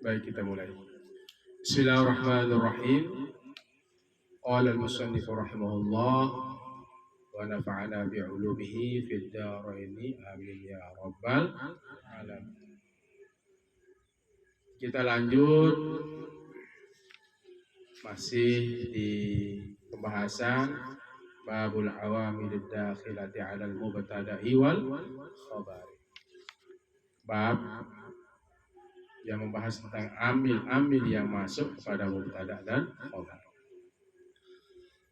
Baik, kita mulai. Bismillahirrahmanirrahim. Qala al-musannif rahimahullah wa nafa'ana bi'ulumihi fid dharaini amin ya rabbal alamin. Kita lanjut masih di pembahasan babul awamil dakhilati 'ala al-mubtada'i wal khabar. Bab yang membahas tentang amil-amil yang masuk kepada mubtada dan khabar.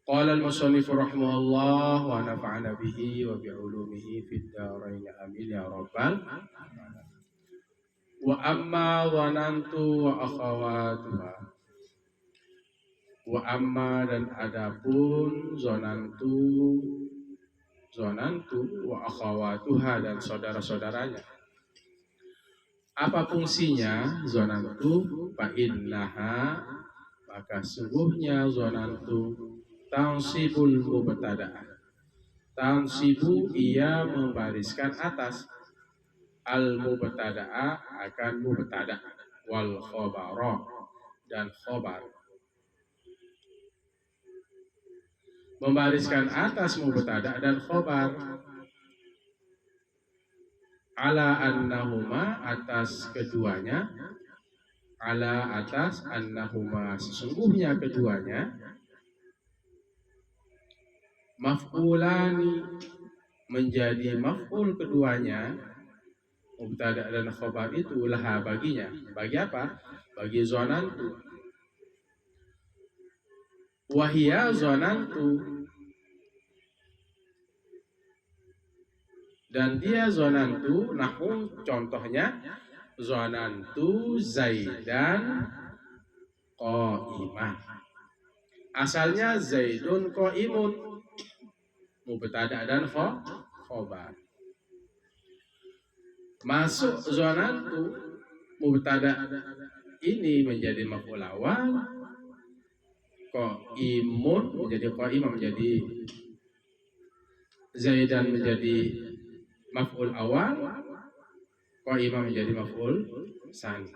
Qala al-musannif rahimahullah wa nafa'ana bihi wa bi'ulumihi fid dharain amin ya rabbal alamin. Wa amma dhanantu wa akhawatuha. Wa amma dan adapun zonantu wa akhawatuha dan saudara-saudaranya. Apa fungsinya zonantu? Fa innaha, maka sungguhnya zonantu tansibul mubtada'ah. Tansibu, ia membariskan atas al mubtada'a akan mubtada' wal khabara dan khabar. Membariskan atas mubtada' dan khabar ala annahuma, atas keduanya, ala atas annahuma, sesungguhnya keduanya, maf'ulani, menjadi maf'ul keduanya, mubtada' dan khabar itu laha baginya. Bagi apa? Bagi zonantu. Wahia zonantu, dan dia zonantu, nahu contohnya zonantu zaidan qa'iman. Asalnya zaidun qa'imun, mubtada' dan khabar. Masuk zonantu, mubtada' ini menjadi maf'ul awal, qa'imun menjadi qa'iman, menjadi zaidan menjadi maf'ul awal, qa'iman menjadi maf'ul tsani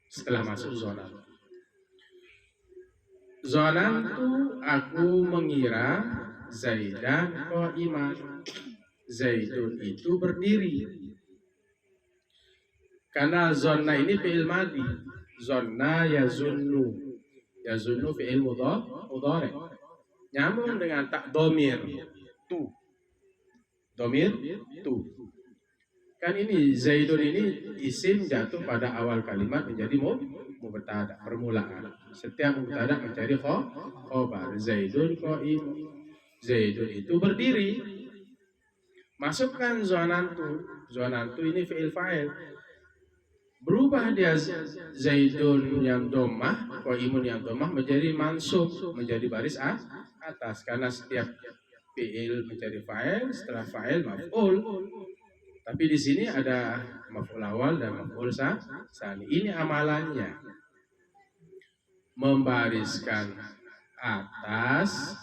setelah masuk zonantu. Zonantu, aku mengira zaidan qa'iman, zaidun itu berdiri. Karena zonna ini fi'il madhi, zonna yazunnu, yazunnu fi'il mudhari, nyambung dengan tak domir tu, domir tu. Kan ini zaidun ini isim jatuh pada awal kalimat menjadi mubtada', permulaan. Setiap mubtada' menjadi khabar. Zaidun qaim, zaidun itu berdiri. Masukkan zonantu, zonantu ini fi'il fa'il. Berubah dia zaidun yang dhammah, qaimun yang dhammah menjadi mansub, menjadi baris atas, karena setiap fi'il menjadi fa'il, setelah fa'il maf'ul. Tapi di sini ada maf'ul awal dan maf'ul tsani. Ini amalannya, membariskan atas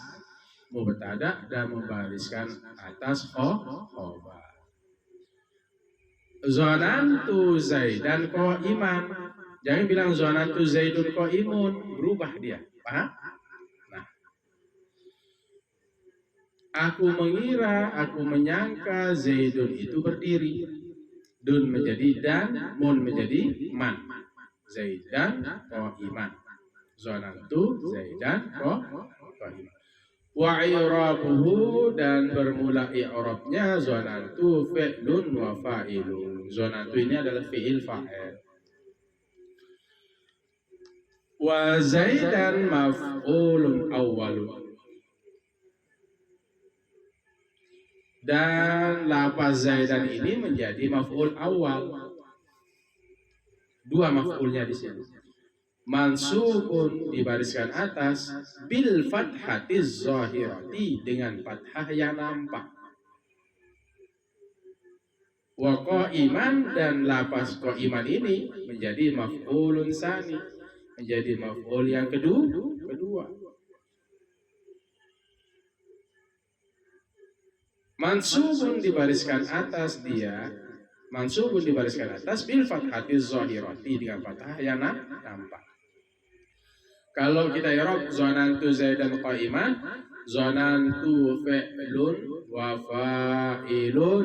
mubtada' dan membariskan atas khabar. Zonantu zaidan qa'iman. Jangan bilang zonantu zaidun qa'imun, berubah dia. Paham? Nah, aku mengira, aku menyangka zaidun itu berdiri. Dun menjadi dan, mun menjadi man. Zaidan qa'iman. Zonantu zaidan qa'iman. Wa i'rabuhu, dan bermula i'rabnya zonantu fi'lun wa fa'ilun. Zonantu ini adalah fi'il fa'il. Wa zaidan maf'ulun awwalun, dan lafaz zaidan ini menjadi maf'ul awal. Dua maf'ulnya di sini. Mansubun, dibariskan atas, bil fathatiz zahirati, dengan fathah yang nampak. Wa qa'iman, dan lafaz qa'iman ini menjadi maf'ulun tsani, menjadi maf'ul yang kedua. Mansubun, dibariskan atas dia, mansubun dibariskan atas bil fathati zahirati dengan fathah yang nampak. Kalau kita i'rab zanantu zaidan qa'iman, zanantu fi'lun wa fa'ilun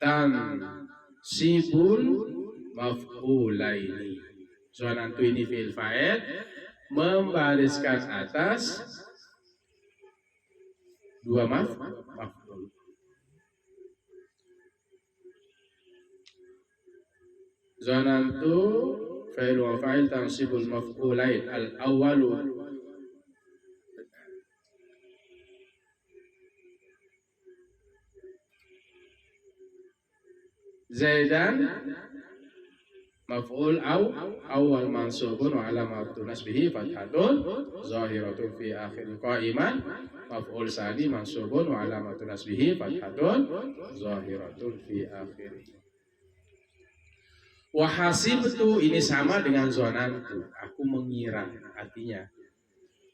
tansibul maf'ulaini. Zanantu ini fi'il fa'il membariskan atas dua maf'ul. Zanantu fa'il wa fa'il tansibul maf'ulain al-awwalu Zaidan maf'ul awal mansubun wa alamatun nasbihi fathatun zahiratun fi akhir qa'iman maf'ul sani mansubun wa alamatun nasbihi fathatun zahiratun fi akhir. Wa hasibtu ini sama dengan zonantu, aku mengira, artinya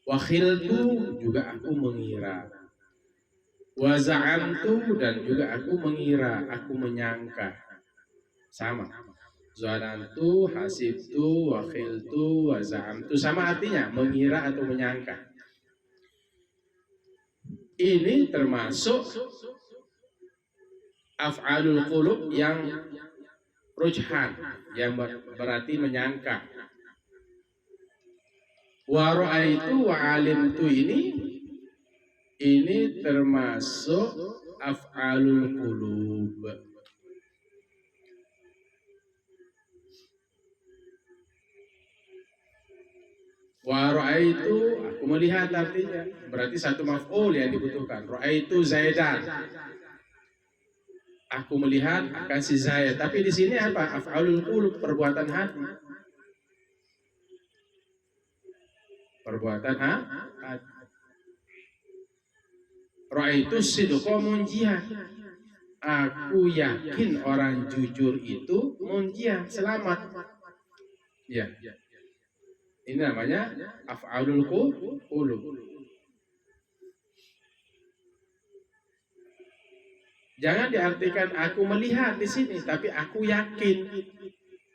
wa khiltu juga aku mengira, wa za'amtu dan juga aku mengira, aku menyangka, sama. Zonantu, hasibtu, wa khiltu, wa za'amtu sama artinya mengira atau menyangka. Ini termasuk af'alul qulub yang rujhan, yang berarti menyangka. Wa ra'aitu wa alimtu ini termasuk af'alul qulub. Wa ra'aitu aku melihat, artinya berarti satu maf'ul yang dibutuhkan. Ra'aitu zaidan, aku melihat akan si Zaid. Tapi di sini apa? Af'alul qulub, perbuatan hati. Perbuatan hati. Ra'aitu sidqa munjiyah. Aku yakin orang jujur itu munjiyah, selamat. Ya. Ini namanya af'alul qulub. Jangan diartikan aku melihat di sini, tapi aku yakin.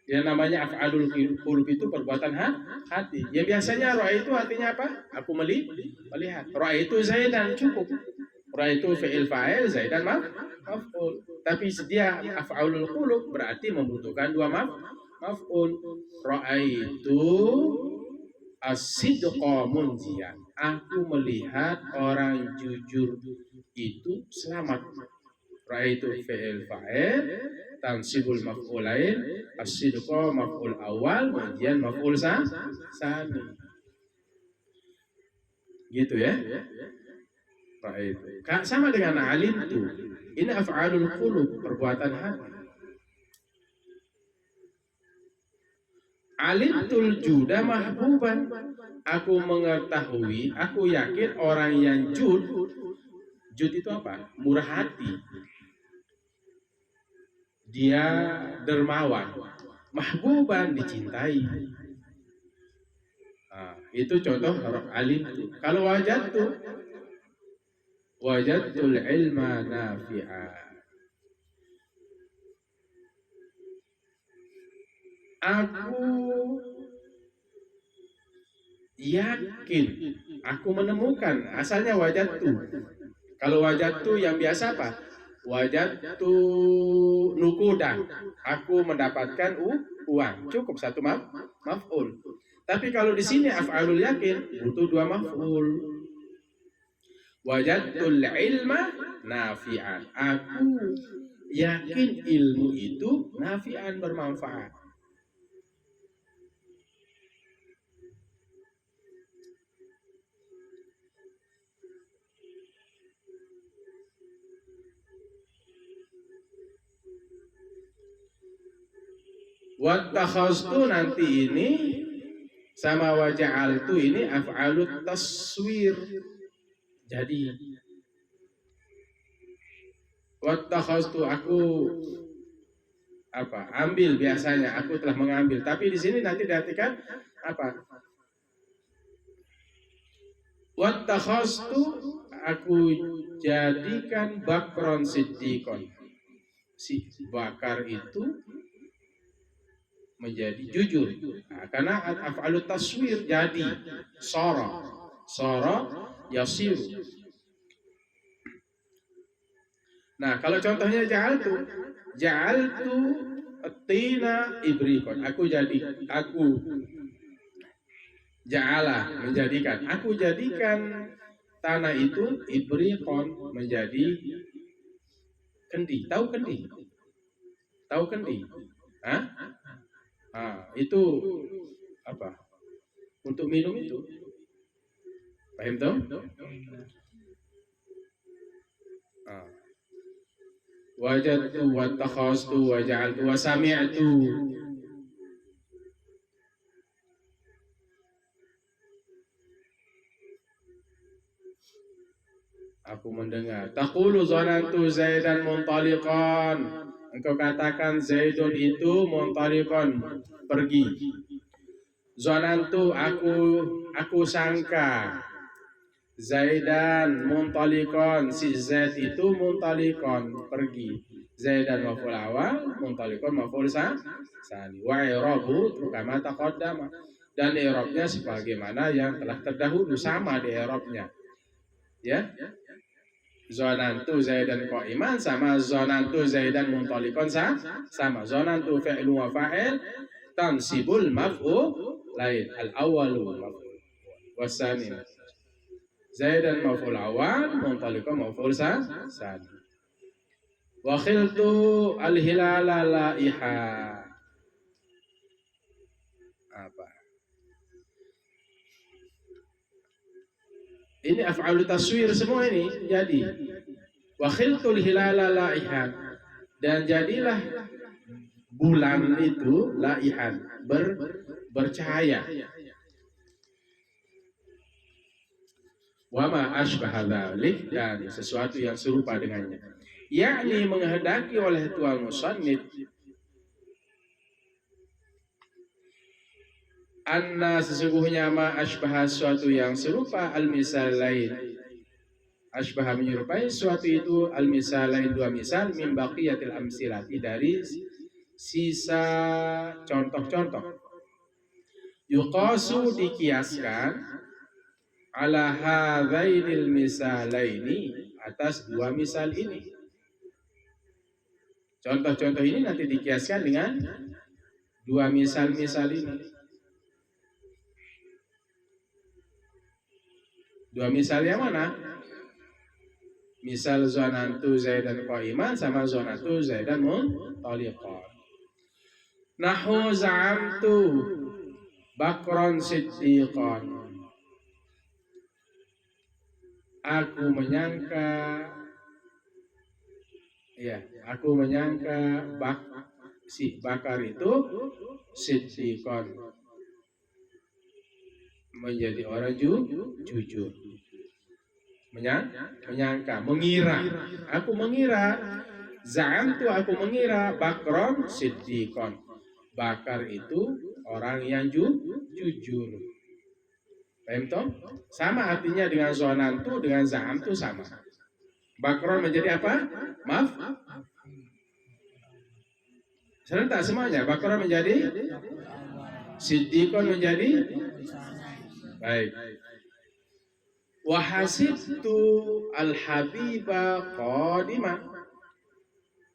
Yang namanya af'alul qulub itu perbuatan hati. Ya biasanya ro'a itu artinya apa? Aku melihat. Ro'a itu zaidan, cukup. Ro'a itu fi'il fa'il, zaidan maf'ul. Tapi dia af'alul qulub berarti membutuhkan dua maf'ul. Ro'a itu as-sidqa munjian. Aku melihat orang jujur itu selamat. Ra'aitu fi'il fa'il tansibul maf'ulain as-sidqa maf'ul awal munjian maf'ul sani. Gitu ya. Ra'aitu. Sama dengan alimtu. Ini af'alul qulub, perbuatan hati. Alimtul juda mahbuban. Aku mengetahui, aku yakin orang yang jud itu apa? Murah hati. Dia dermawan, mahbuban, dicintai. Nah, itu contoh alim itu. Kalau wajadtul ilma nafi'a. Aku yakin, aku menemukan. Asalnya wajadtu. Kalau wajadtu yang biasa apa? Wajadtu nukudan, aku mendapatkan uang, cukup satu maf'ul. Tapi kalau di sini af'alul yakin butuh dua maf'ul. Wajadtul ilma nafi'an, aku yakin ilmu itu nafi'an, bermanfaat. Wattakhaztu nanti ini sama waja'altu ini af'alut taswir. Jadi wattakhaztu aku ambil, biasanya aku telah mengambil. Tapi di sini nanti diartikan apa? Wattakhaztu aku jadikan bakron siddiqon. si bakar itu menjadi jujur. Nah, karena af'alut taswir jadi sara yasiru. Nah, kalau contohnya ja'altu at-tina ibrikon. Aku ja'ala menjadikan. Aku jadikan tanah itu ibrikon menjadi kendi. Tahu kendi? Tahu kendi? Hah? Itu apa? Untuk minum itu. Paham toh? Wajadtu wa takhastu wa ja'altu wa sami'tu. Aku mendengar. Taqulu zanantu Zaidan muntaliqan. Engkau katakan Zaidun itu muntaliqan, pergi. Zanantu aku sangka Zaidan muntaliqan, si Zaid itu muntaliqan, pergi. Zaidan maf'ul awal, muntaliqan maf'ul tsani. Wa i'rabu kama taqaddama. Dan i'rabnya sebagaimana yang telah terdahulu, sama di i'rabnya. Ya. Zonantu Zaidan qa'iman sama zonantu Zaidan muntaliqan sama. Zonantu fi'lu wa fa'il tansibul maf'ul lain. Al-awwalu maf'ul wasani. Zaidan maf'ul awal, muntaliqan maf'ul tsani. Wa khiltu al-hilala laiha. Apa? Ini af'alu taswir semua ini jadi. Wa khiltul hilala laihan, dan jadilah bulan itu laihan, bercahaya. Wa ma asbaha dzalik, dan sesuatu yang serupa dengannya. Yakni menghendaki oleh tuan musannif anna sesungguhnya ma asbaha suatu yang serupa al-misal lain. Asbaha menyerupai suatu itu al-misal lain, dua misal min baqiyatil amsilati, dari sisa contoh-contoh. Yuqasu dikiaskan ala hadzainil misalaini, atas dua misal ini. Contoh-contoh ini nanti dikiaskan dengan dua misal-misal ini. Dua misal yang mana? Misal zonantu Zaidan qa'iman sama zonantu Zaidan muntaliqan. Nahu za'amtu bakron siddiqan. Aku menyangka si bakar itu siddiqan, menjadi orang jujur. Menyangka, mengira. Aku mengira, za'amtu aku mengira, bakron siddiqan, bakar itu orang yang jujur. Paham toh? Sama artinya dengan zonantu, dengan za'amtu sama. Bakron menjadi apa? Maaf. Serentak semuanya. Bakron menjadi, siddiqan menjadi. Baik. Wahasibtu al-habiba qadima,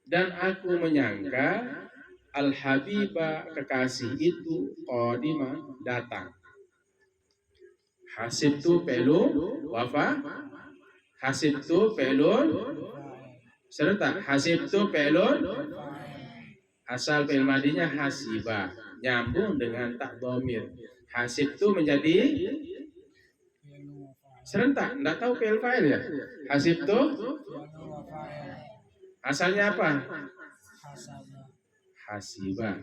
dan aku menyangka al-habiba kekasih itu qadima datang. Hasibtu pelun wafa, hasibtu pelun serta hasibtu pelun, asal fi'il madinya hasiba, nyambung dengan tak dhamir. Hasibtu menjadi serentak, enggak tahu fi'il fa'il ya. Hasibtu asalnya apa? Hasiba.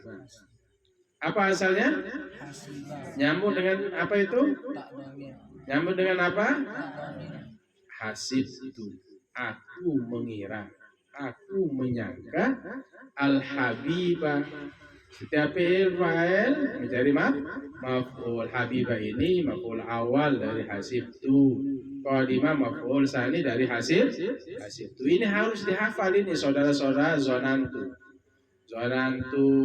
Apa asalnya? Nyambung dengan apa itu? Nyambung dengan apa? Hasibtu. Aku mengira, aku menyangka al-habibah. Setiap fi'il fa'il menjadi maf'ul. Habibah ini maf'ul awal dari hasibtu. Qadima maf'ul tsani dari hasibtu. Ini harus dihafal ini saudara-saudara. Zonantu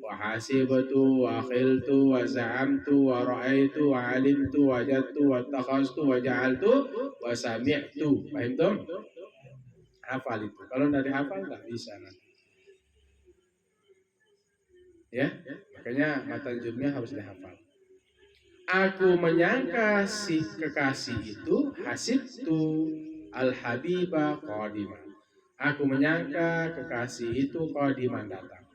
wa hasibtu wa khiltu wa za'amtu wa ra'aitu wa alimtu wa jadtu wa takhastu wa ja'altu wa sami'tu. Paham dong? Hafal itu. Kalau tidak dihafal nggak bisa nanti. Ya, makanya matan jumnya harus dihafal. Aku menyangka si kekasih itu hasibtu al-habiba qadima. Aku menyangka kekasih itu qadiman datang.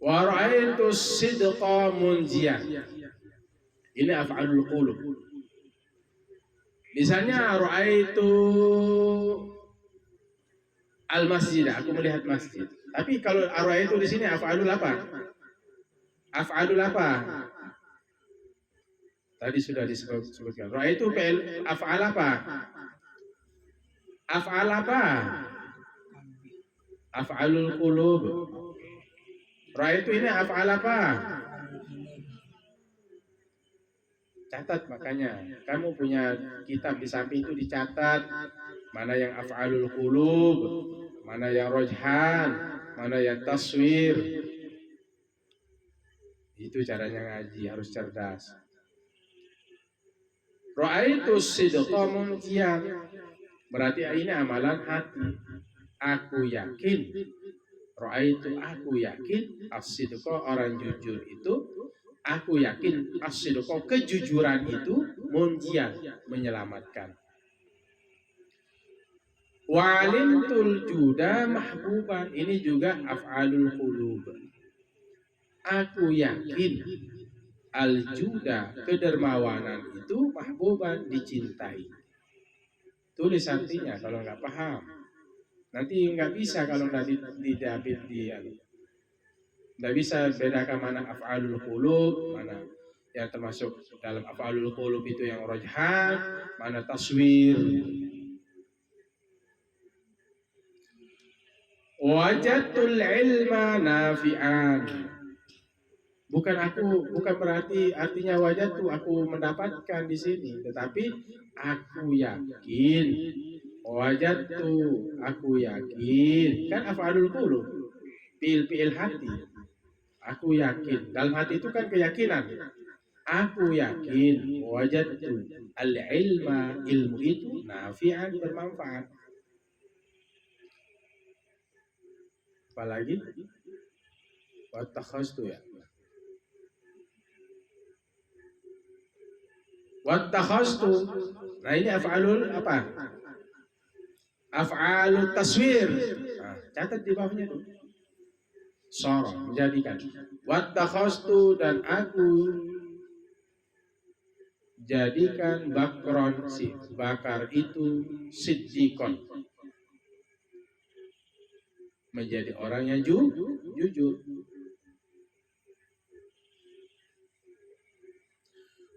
Wa ra'aitu sidqa munjian. Ini af'alul qulub. Misalnya ra'aitu al-masjid, aku melihat masjid. Tapi kalau ra'aitu di sini af'alul apa? Af'alul apa? Tadi sudah disebutkan. Ra'aitu fi'il af'al apa? Af'al apa? Af'alul qulub. Ra'aitu ini af'al apa? Catat makanya. Kamu punya kitab di samping itu dicatat mana yang af'alul qulub, mana yang rojhan, mana yang taswir. Itu caranya ngaji, harus cerdas. Ra'aitu sidqa munjian. Berarti ini amalan hati. Aku yakin. Ra'aitu aku yakin as-sidqa orang jujur itu. Aku yakin as-sidqa kejujuran itu munjian menyelamatkan. Wa alimtul juda mahbuban. Ini juga af'alul qulub. Aku yakin al-juda kedermawanan itu mahbuban dicintai. Tulis artinya kalau nggak paham. Nanti nggak bisa kalau nggak nggak bisa bedakan mana af'alul qulub, mana yang termasuk dalam af'alul qulub itu yang rojhan, mana taswir. Wajadtul ilma nafi'an. Bukan berarti artinya wajadtu aku mendapatkan di sini, tetapi aku yakin. Wajadtu aku yakin. Kan af'alul qulub, fi'il hati. Aku yakin. Dalam hati itu kan keyakinan. Aku yakin. Wajadtu al-ilma, ilmu itu nafi'an, bermanfaat. Apalagi? Wattakhastu ya. Wattakhastu. Nah ini af'alul apa? Af'alul taswir. Nah, catat di bawahnya tuh. Sara, menjadikan. Wattakhastu dan aku jadikan bakron, si bakar itu siddiqon, menjadi orang yang jujur.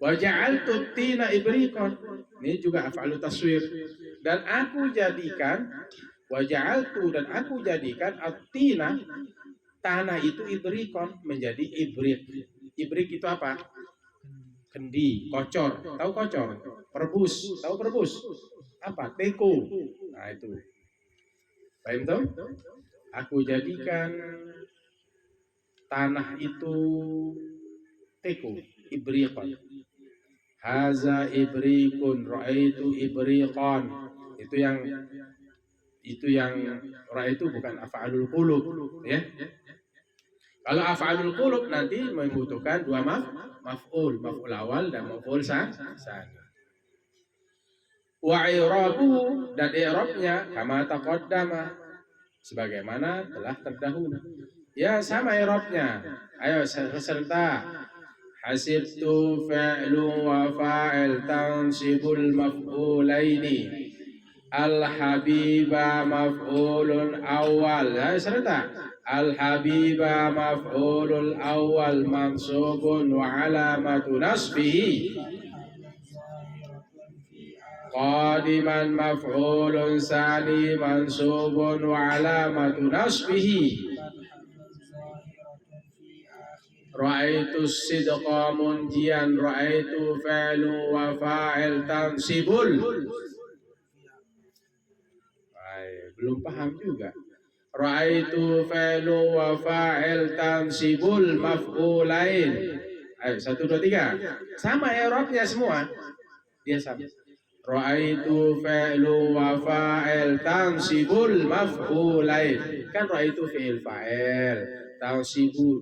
Waja'altu tina ibriqon. Ini juga af'alu taswir. Dan aku jadikan waja'altu dan aku jadikan at-tina, tanah itu ibriqon, menjadi ibrik. Ibrik itu apa? Kendi, kocor. Tahu kocor? Perebus. Tahu perebus? Apa? Teko. Nah itu. Paham tuh? Aku jadikan tanah itu teko, ibriqon. Haza ibriqun, ra'aitu ibriqan. Itu yang ra'aitu bukan af'alul qulub, ya. Kalau af'alul qulub nanti membutuhkan dua maf'ul awal dan maf'ul tsani. Wa i'rabu dan i'rabnya kama taqaddama, sebagaimana telah terdahulu. Ya sama i'rabnya. Ayo serta. Hasibtu fi'lu wa fa'il tansibul maf'ulaini. Al-habiba maf'ulun awal. Ya serta. Al-habiba maf'ulul awal mansubun wa alamatu nasbihi qadiman maf'ulun sani mansubun wa alamatu nasbihi ra'aitu sidqa munjian ra'aitu fa'lu wa fa'il tansibul. Belum paham juga. Ra'aitu fa'lu wa fa'il tansibul maf'ulain. Ayo 1 2 3. Sama i'rabnya semua. Dia sama. Ra'aitu fa'lu wa fa'il tansibul maf'ulain. Kan ra'aitu fi'il fa'il, tansibul.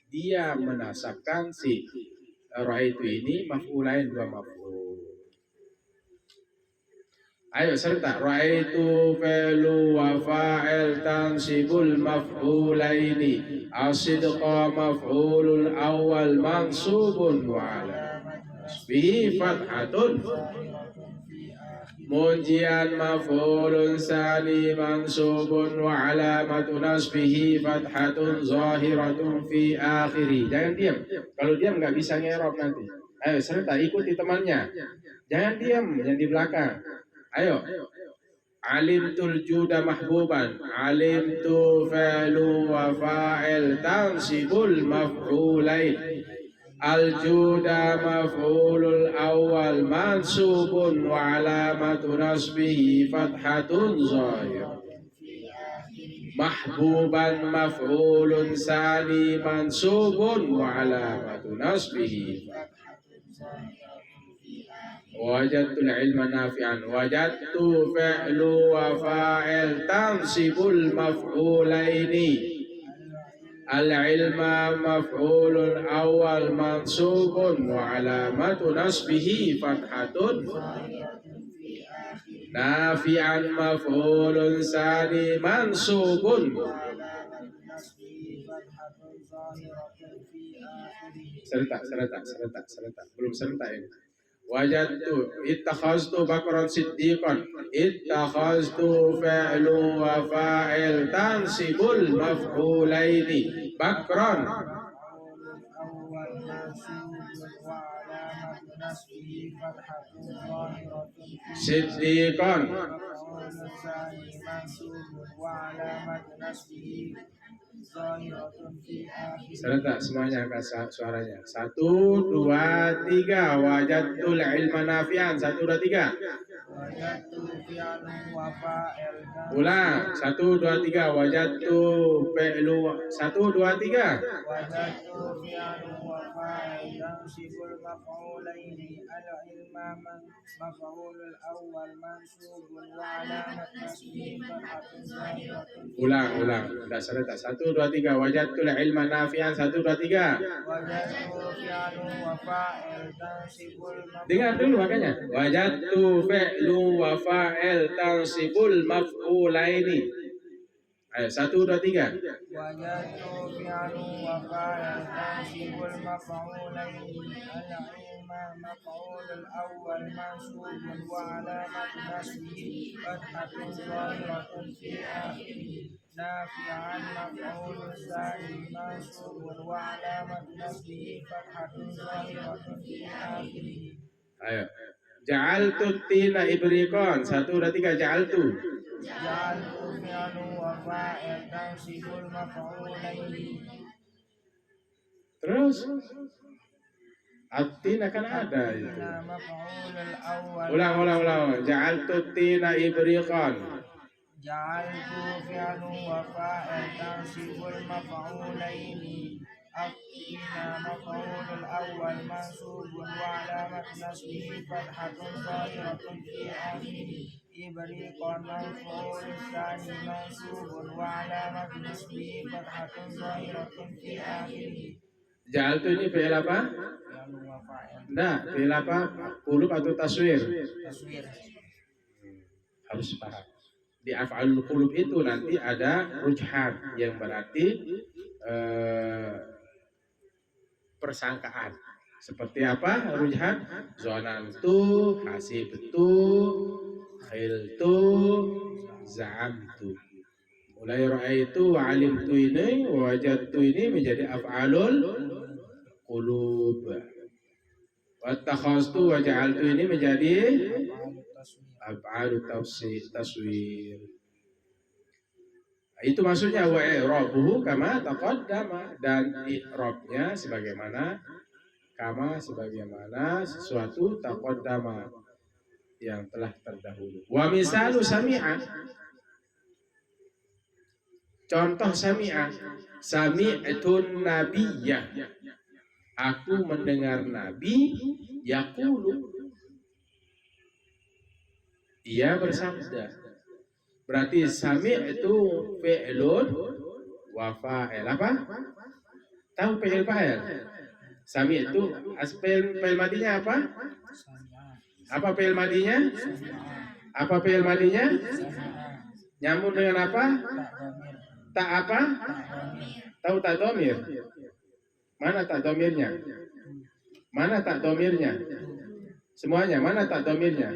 Dia menasabkan si ra'aitu ini maf'ulain dua maf'ul. Ayo serta ra'aitu fa'lu wa fa'il tansibul maf'ulaini as-sidqa maf'ulul awal mansubun wa ala nasbihi fathatun munjian maf'ulun sani mansubun wa alamatu nasbihi fathatun zahiratun fi akhiri. Jangan diam. Kalau diam nggak bisa ngerok nanti. Ayo serta ikuti temannya. Jangan diam yang di belakang. Ayo. Alimtul juda mahbuban. Alimtu fa'lu wa fa'il tansibul maf'ulain. Al-juda maf'ulul awal mansubun wa alamatu nasbihi fathatun zahir. Mahbuban maf'ulun sani mansubun wa alamatu nasbihi. Wajadtul ilma nafi'an. Wajadtu fa'lu wa fa'il tansibul maf'ulaini. Al-ilma maf'ulun awal mansubun wa alamatu nasbihi fathatun nafi'an maf'ulun sani mansubun. Serentak. Belum serentak ini. Wajadtu ittakhaztu bakran siddiqan. Ittakhaztu fa'lu wa fa'il tansibul maf'ulaini. Bakran siddiqan. Serentak semuanya angkat suaranya. 1 2 3. Wajadtul ilma nafi'an. 1 2 3. Ulang. 1 2 3. Wajadtu fi'lu. 1 2 3. Wajadtu fi'lu wa fa'il tansibul maf'ulaini. Al-ilma maf'ulul awwal mansubun wa alamat nasbihi fathatun zahiratun. Ulang. Enggak serentak. 1 2 3. Wajadtul ilma nafi'an. 1 2 3. Wajadtu fi'lu wa fa'il tansibul. Dengar dulu makanya. Wajadtu fi'lu wa fa'il tansibul maf'ulaini. Ayo 1 2 3. Wajadtu fi'lu wa fa'il tansibul maf'ulaini. Al-ilma maf'ulul awwal mansubun wa alamat nasbihi fathatun zahiratun fi akhirih. Nafi'an maf'ulun tsani mansubun wa alamat nasbihi fathatun zahiratun fi akhirih. Ayo. Ja'altu tina ibriqan. 1 2 3. Ja'altu fi'lu wa fa'il tansibul maf'ulaini. Terus at-tina kan ada itu. Ulang. Ja'altu tina ibriqan. Ja'altu fi'lu wa fa'il tansibul maf'ulaini. At-tina maf'ulul awwal mansubun wa alamat nasbihi fathatun zahiratun fi akhirih. Ibriqan maf'ulun tsani mansubun wa alamat nasbihi fathatun zahiratun fi akhirih. Ja'altu ini fi'il apa? Enggak, fi'il apa? Qulub atau taswir? Taswir. Harus paham. Di af'alul qulub itu nanti ada rujhan yang berarti persangkaan. Seperti apa rujhan? Zonantu, hasibtu, khiltu, za'amtu. Mulai ra'aitu wa alimtu ini, wajadtu ini menjadi af'alul qulub. Wattakhaztu wa ja'altu ini menjadi af'alu taswir. Itu maksudnya wa i'rabuhu kama taqaddama, dan i'rabnya sebagaimana sesuatu taqaddama yang telah terdahulu. Wa misalu sami'a, contoh sami'a, sami'tun nabiyyah, aku mendengar nabi, yaqulu, ia bersabda. Berarti sami'tu fi'lun wa fa'il. Apa? Tahu fi'il fa'il? Sami'tu fi'il madinya apa? Apa fi'il madinya? Apa fi'il madinya? Nyambung dengan apa? Tak apa? Tahu tak domir? Mana tak domirnya? Mana tak domirnya? Semuanya, mana tak domirnya?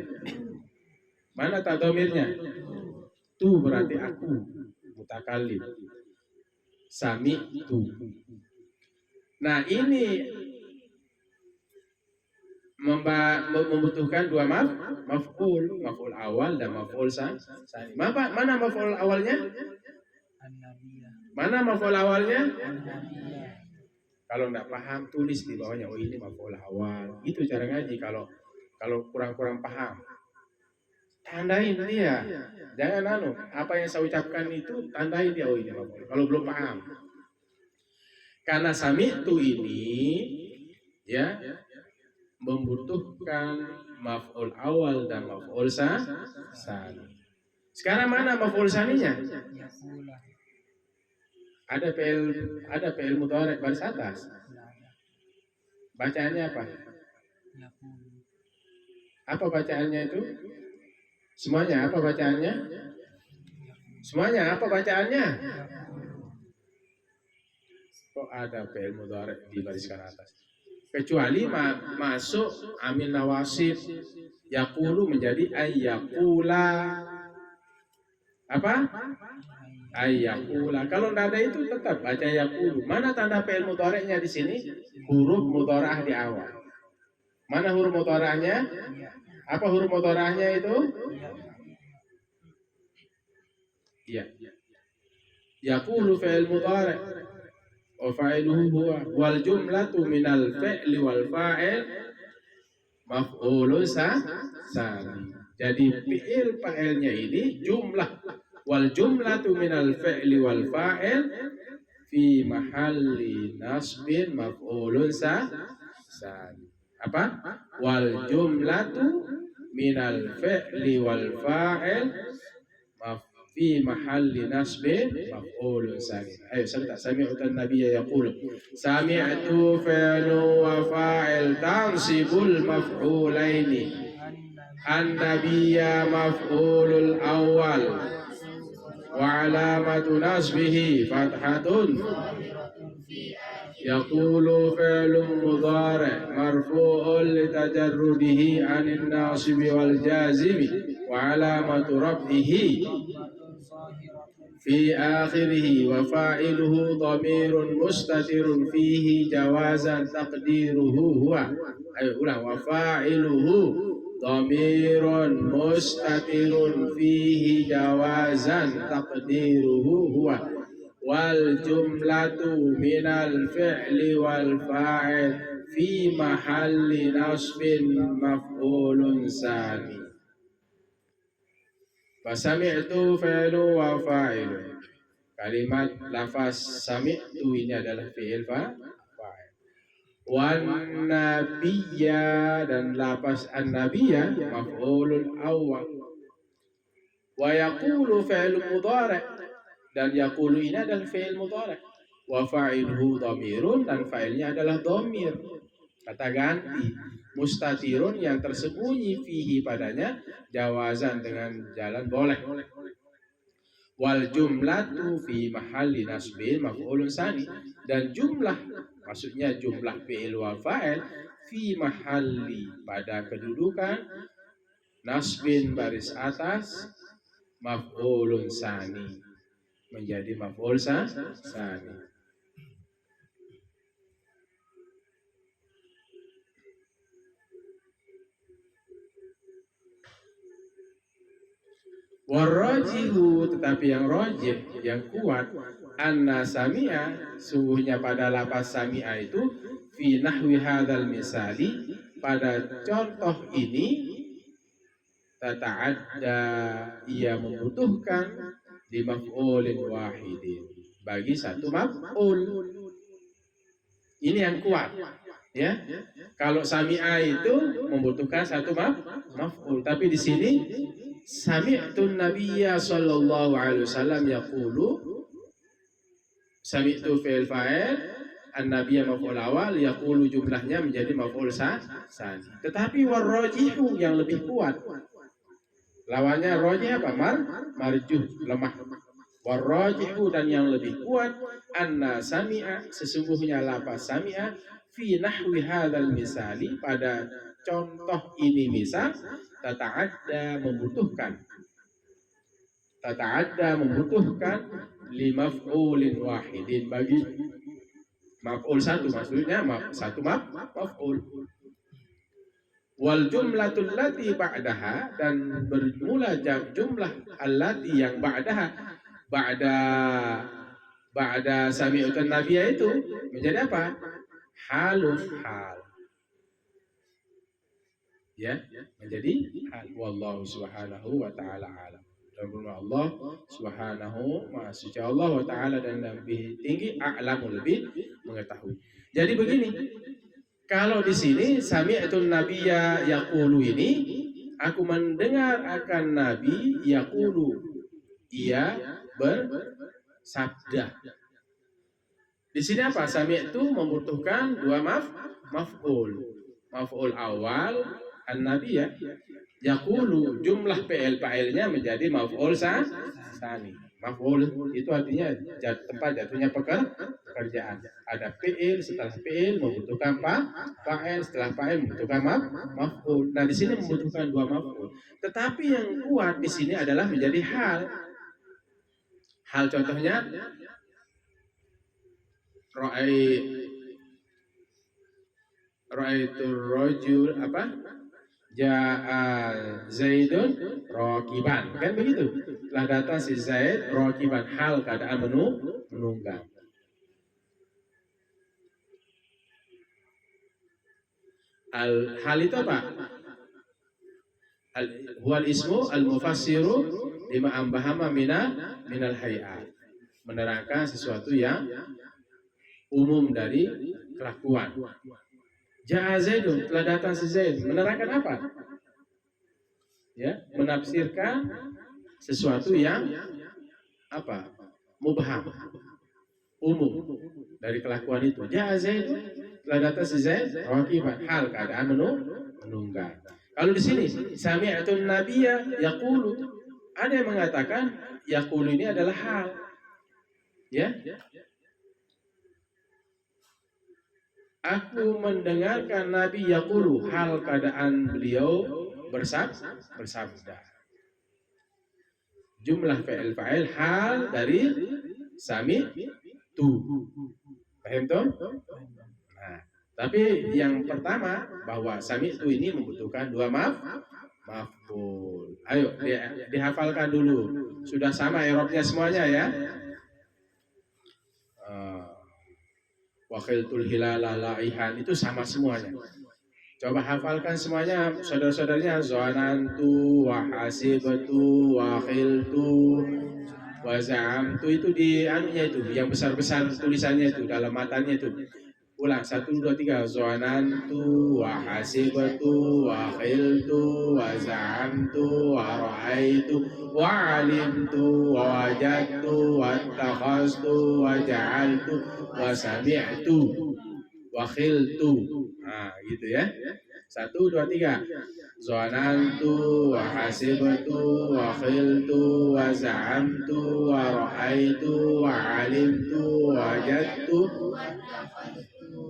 Mana tak domirnya? Tu berarti aku, mutakallim. Sami'tu. Nah, ini membutuhkan dua maf'ul awal dan maf'ul sani. Mana maf'ul awalnya? Mana maf'ul awalnya? Kalau nggak paham, tulis di bawahnya, oh ini maf'ul awal. Itu cara ngaji. Kalau kurang paham, tandain dia. Jangan apa yang saya ucapkan itu tandain dia, oh ini maf'ul. Kalau belum paham. Karena sami'tu ini ya membutuhkan maf'ul awal dan maf'ul sani. Sekarang mana maf'ul saninya? Ada fi'il mudhari' baris atas. Bacaannya apa? Apa bacaannya itu? Semuanya apa bacaannya? Semuanya apa bacaannya? Kok ada fi'il mudhari' di barisan atas? Kecuali masuk amil nawasib, yaqulu menjadi ayyaqula. Apa? Ayyaqula. Kalau tidak ada itu tetap baca yaqulu. Mana tanda fi'il mudhari'nya di sini? Huruf mudhara'ah di awal. Mana huruf mudhara'ahnya? Apa huruf mudhara'ahnya itu? Iya. Yaqulu fi'il mudhari'. Wa fa'iluhu huwa wal jumlatu minal fi'li wal fa'il maf'ulun sani. Jadi fi'il fa'ilnya ini jumlah, wal jumlatu minal fi'li wal fa'il fi mahalli nasbin maf'ulun sani. Apa? Wal jumlatu minal fi'li wal fa'il fi mahalli nasbin maf'ulun sani. Ayo serta sami'tu an-nabiyya yaqulu. Sami'tu fi'lu wa fa'il tansibul maf'ulaini. An-nabiyya maf'ulul awwal wa alamatu nasbihi fathatun. Yaqulu fi'lun mudhari' marfu'un litajarrudihi 'anil nasibi wal jazimi wa alamatu raf'ihi fi akhirih wa fa'iluhu dhamirun mustatirun fihi jawazan taqdiruhu huwa. Ayo ulang, wa fa'iluhu dhamirun mustatirun fihi jawazan taqdiruhu huwa. Wal jumlatu minal fi'li wal fa'il fi mahalli nasbin maf'ulun sani. Fasami'tu fi'lu wa fa'ilun. Kalimat lafaz sami'tu ini adalah fi'il fa'il. Wan nabiyya, dan lafaz an-nabiyya maf'ulun awwal. Wa yaqulu fi'il mudhari', dan yaqulu ini adalah fi'il mudhari'. Wa fa'iluhu dhamirun, dan fa'ilnya adalah dhamir, kata ganti. Mustatirun, yang tersembunyi, fihi padanya, jawazan dengan jalan boleh. Wal jumlatu fi mahalli nasbin maf'ulun sani, dan jumlah maksudnya jumlah fi'il wa fa'il fi mahalli pada kedudukan nasbin baris atas maf'ulun sani menjadi maf'ul sani. Warajihu, tetapi yang rajih, yang kuat, anna sami'a, sungguhnya pada lafaz sami'a itu fi nahwi hadzal misali, pada contoh ini, tata'adda, ia membutuhkan di maf'ulin wahidin, bagi satu maf'ul. Ini yang kuat, ya. Kalau sami'a itu membutuhkan satu maf'ul, tapi di sini sami'tu nabiyya sallallahu alaihi wasallam yaqulu, sami'tu fi'il fa'il, an-nabiyya maf'ul awal, yaqulu jumlahnya menjadi maf'ul sani. Tetapi warrajihu, yang lebih kuat, lawannya rajih apa? Marjuh, lemah. Warrajihu, dan yang lebih kuat, anna sami'a, sesungguhnya lafaz sami'a fi nahwi hadzal misali, pada contoh ini misal, tata'adda, membutuhkan limaf'ulin wahidin, bagi maf'ul satu, maksudnya satu maf'ul. Wal jumlatul lati ba'daha, dan bermula jumlah allati yang ba'daha, ba'da sami'utun nabiyya itu menjadi apa? Halus, hal, ya, menjadi hal. Wallahu subhanahu wa ta'ala alam. Allah subhanahu wa suci Allah wa ta'ala, dan lebih tinggi, a'lamu, lebih mengetahui. Jadi begini, kalau di sini sami'tun nabiyya yaqulu ini, aku mendengar akan nabi yaqulu, ia bersabda. Di sini apa? Sami'tu membutuhkan dua maf'ul. Maf'ul awal an-nabiyya, yaqulu jumlah fa'ilnya menjadi maf'ul sani. Maf'ul itu artinya tempat jatuhnya pekerjaan. Ada fi'il, setelah fi'il membutuhkan fa'il, setelah fa'il membutuhkan maf'ul. Nah, di sini membutuhkan dua maf'ul. Tetapi yang kuat di sini adalah menjadi hal. Hal contohnya ra'aitur rajul apa? Ja'a Zaidun rakiban, kan begitu. Telah datang si Zaid rakiban, hal keadaan menunggang. Hal itu apa? Huwal ismu al-mufassiru lima ambahama minal hayat, menerangkan sesuatu yang umum dari kelakuan. Ja'a Zaidun, telah datang si Zaid, menerangkan apa? Ya, menafsirkan sesuatu yang apa? Mubham, umum dari kelakuan itu. Ja'a Zaidun, telah datang si Zaid rakiban, hal keadaan menunggang. Kalau di sini sami'tun nabiyya yaqulu, ada yang mengatakan yaqulu ini adalah hal, ya. Aku mendengarkan Nabi yaqulu, hal keadaan beliau bersabda. Jumlah fa'il hal dari sami tu. Paham toh? Nah, tapi yang pertama bahwa sami tu ini membutuhkan dua maf'ul. Ayo dihafalkan dulu. Sudah sama i'rabnya semuanya, ya. Wakhiltul hilala laihan, itu sama semuanya. Coba hafalkan semuanya, saudara-saudaranya. Zonantu, wahasibtu, wakhiltu, waza'amtu, itu di anunya itu, yang besar-besar tulisannya itu, dalam matanya itu. Ulang, 1, 2, 3. Zonantu, wahasibtu, wakhiltu, waza'amtu, wara'aitu, wa'alimtu, wawajadtu, wattakhastu, waja'altu, wasami'tu, wakhiltu. Nah, gitu ya. 1, 2, 3. Zonantu, wahasibtu, wakhiltu, waza'amtu, wara'aitu, wa'alimtu, wajadtu,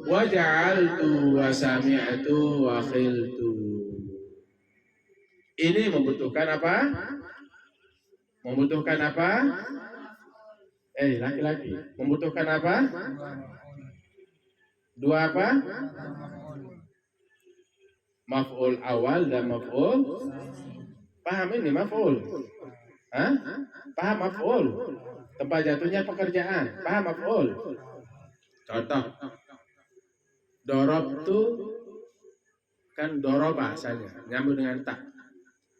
waja'altu, wasami'tu, wakhiltu. Ini membutuhkan apa? Membutuhkan apa? Laki-laki. Membutuhkan apa? Dua apa? Maf'ul awal dan maf'ul. Paham ini maf'ul? Hah? Paham maf'ul? Tempat jatuhnya pekerjaan. Paham maf'ul? Contoh, dorobtu kan dorob bahasanya, nyambung dengan tak.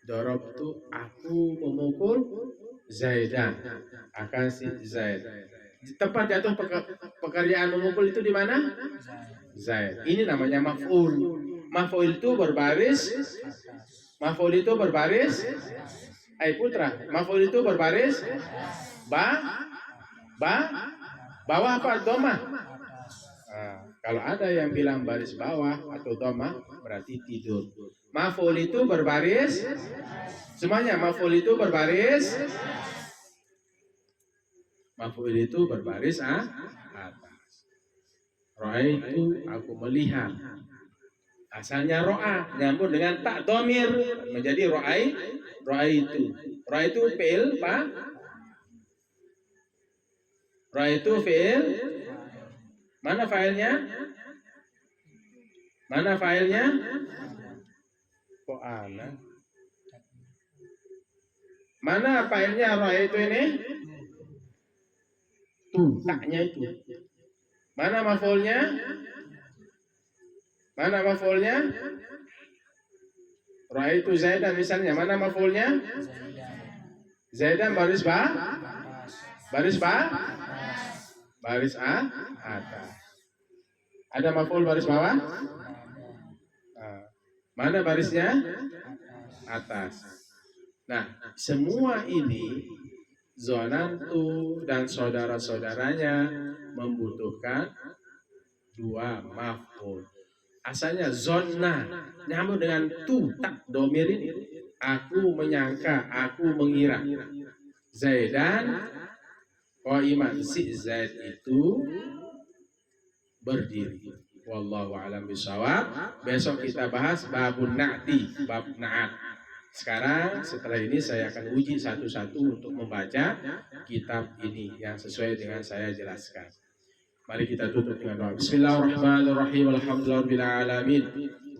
Dorobtu, aku memukul Zaidan, akan si Zaid. Tempat jatuh pekerjaan memukul itu di mana? Zaid. Ini namanya maf'ul. Maf'ul itu berbaris. Maf'ul itu berbaris. Putra. Maf'ul itu berbaris. Bawah apa doma? Kalau ada yang bilang baris bawah atau doma, berarti tidur. Maf'ul itu berbaris. Semuanya maf'ul itu berbaris. Maf'ul itu berbaris atas. Ro'a itu aku melihat. Asalnya ro'a nyambung dengan tak domir menjadi ro'a itu. Ro'a itu fi'il apa? Ro'a itu fi'il. Mana failnya? Mana failnya? Kok aneh? Mana failnya ro'a itu ini? Tuh, taknya itu. Mana maf'ulnya? Mana maf'ulnya? Ra'aitu Zaidan misalnya, mana maf'ulnya? Zaidan baris ba? Baris ba? Baris atas. Ada maf'ul baris bawah? Mana barisnya? Atas. Nah, semua ini Zonantu dan saudara-saudaranya membutuhkan dua maf'ul. Asalnya zonna nyambung dengan tu tak domir ini. Aku menyangka, aku mengira. Zaidan qaiman, si Zaid itu berdiri. Wallahu a'lam bishawab. Besok kita bahas babun na'ti, bab na'at. Sekarang setelah ini saya akan uji satu-satu untuk membaca kitab ini yang sesuai dengan saya jelaskan. Mari kita tutup dengan doa. Bismillahirrahmanirrahim. Alhamdulillahirabbil alamin.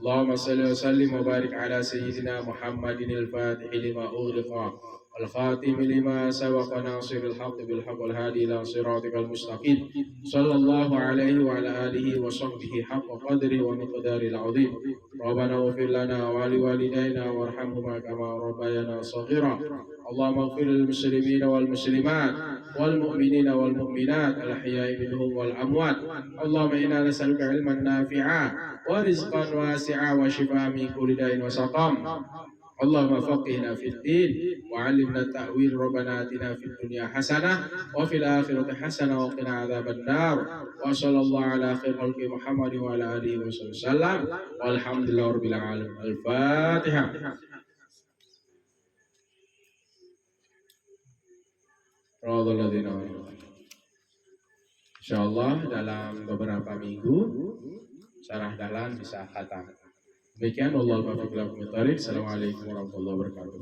Allahumma shalli wa sallim wa barik ala sayyidina Muhammadin al-Fatih lima ughliqa wal khatim lima sabaqa nasiril haqqi bil haqq wal hadi ila siratikal mustaqim. Sallallahu alaihi wa ala alihi wa sahbihi haqqa qadri wa miqdaril azim. Rabbana ighfir lana wa li walidayna warhamhuma kama rabbayana shaghira. Allahumma ighfir lil muslimina wal muslimat wal mu'minina wal mu'minat al ahya'i minhum wal amwat. Allahumma inna nas'aluka ilman nafi'a wa rizqan wasi'a wa shifaa'an min kulli da'in wa saqam. Allahumma faqihna fid din wa 'allimna ta'wil. Rabbana atina fid dunya hasanah wa fil akhirati hasanah wa qina adzaban nar. Wa sallallahu ala khairil khalqi Muhammadin wa ala alihi wa sallam. Walhamdulillahirabbil alamin. Al-Fatihah. Insyaallah dalam beberapa minggu syarah dalan bisa khatam. Demikian, Assalamualaikum warahmatullahi wabarakatuh.